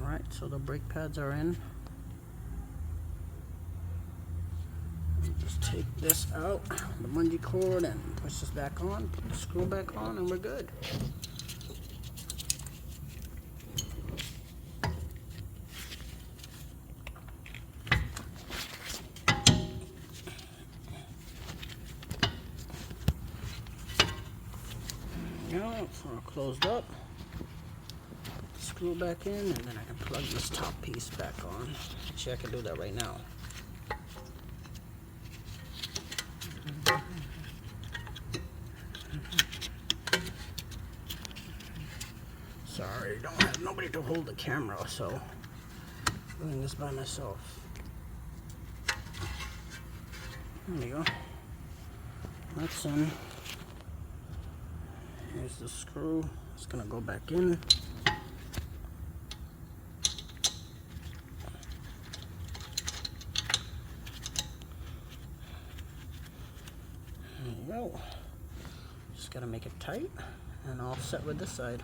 Alright, so the brake pads are in. Just take this out, the bungee cord, and push this back on, put the screw back on, and we're good. Now, it's all closed up. Put the screw back in, and then I can plug this top piece back on. Actually, I can do that right now. Sorry, don't have nobody to hold the camera, so I'm doing this by myself. There you go. That's in. Here's the screw. It's gonna go back in. There you go. Just gotta make it tight and all set with this side.